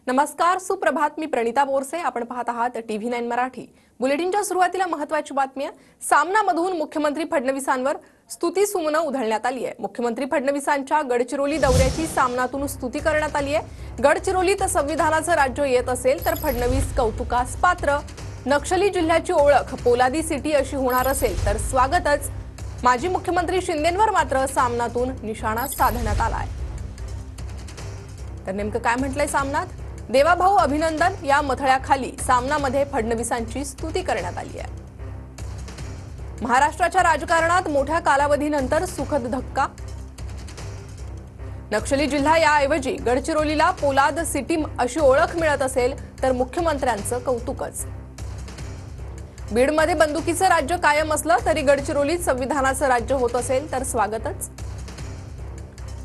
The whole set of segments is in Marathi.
नमस्कार, सुप्रभात. मी प्रणिता बोरसे. आपण पाहत आहात TV9 मराठी. बुलेटिनच्या सुरुवातीला महत्त्वाची बातमी आहे. सामनामधून मुख्यमंत्री फडणवीसांवर स्तुती सुमनं उधळण्यात आली आहे. मुख्यमंत्री फडणवीसांच्या गडचिरोली दौऱ्याची सामनातून स्तुती करण्यात आली आहे. गडचिरोलीत संविधानाचं राज्य येत असेल तर फडणवीस कौतुकास पात्र. नक्षली जिल्ह्याची ओळख पोलादी सिटी अशी होणार असेल तर स्वागतच. माजी मुख्यमंत्री शिंदेंवर मात्र सामनातून निशाणा साधण्यात आलाय. तर नेमकं काय म्हटलंय सामनात? देवाभाऊ अभिनंदन या मथळ्याखाली सामनामध्ये फडणवीसांची स्तुती करण्यात आली आहे. महाराष्ट्राच्या राजकारणात मोठ्या कालावधीनंतर सुखद धक्का. नक्षली जिल्हा याऐवजी गडचिरोलीला पोलाद सिटी अशी ओळख मिळत असेल तर मुख्यमंत्र्यांचं कौतुकच. बीडमध्ये बंदुकीचं राज्य कायम असलं तरी गडचिरोलीत संविधानाचं राज्य होत असेल तर स्वागतच.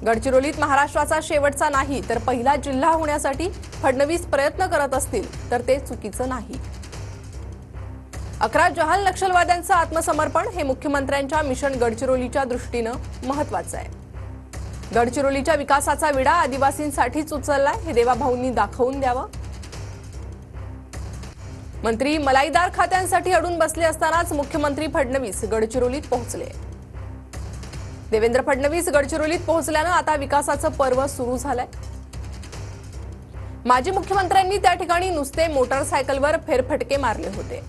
गडचिरोलीत महाराष्ट्राचा शेवटचा नाही तर पहिला जिल्हा होण्यासाठी फडणवीस प्रयत्न करत असतील तर ते चुकीचं नाही. 11 जहाल नक्षलवाद्यांचं आत्मसमर्पण हे मुख्यमंत्र्यांच्या मिशन गडचिरोलीच्या दृष्टीनं महत्त्वाचं आहे. गडचिरोलीच्या विकासाचा विडा आदिवासींसाठीच उचललाय हे देवाभाऊंनी दाखवून द्यावं. मंत्री मलाईदार खात्यांसाठी अडून बसले असतानाच मुख्यमंत्री फडणवीस गडचिरोलीत पोहोचले. देवेंद्र फडणवीस गडचिरोलीत पोहोचल्यानं आता विकासाचं पर्व सुरू झालंय. माजी मुख्यमंत्र्यांनी त्या ठिकाणी नुसते मोटारसायकलवर फेरफटके मारले होते.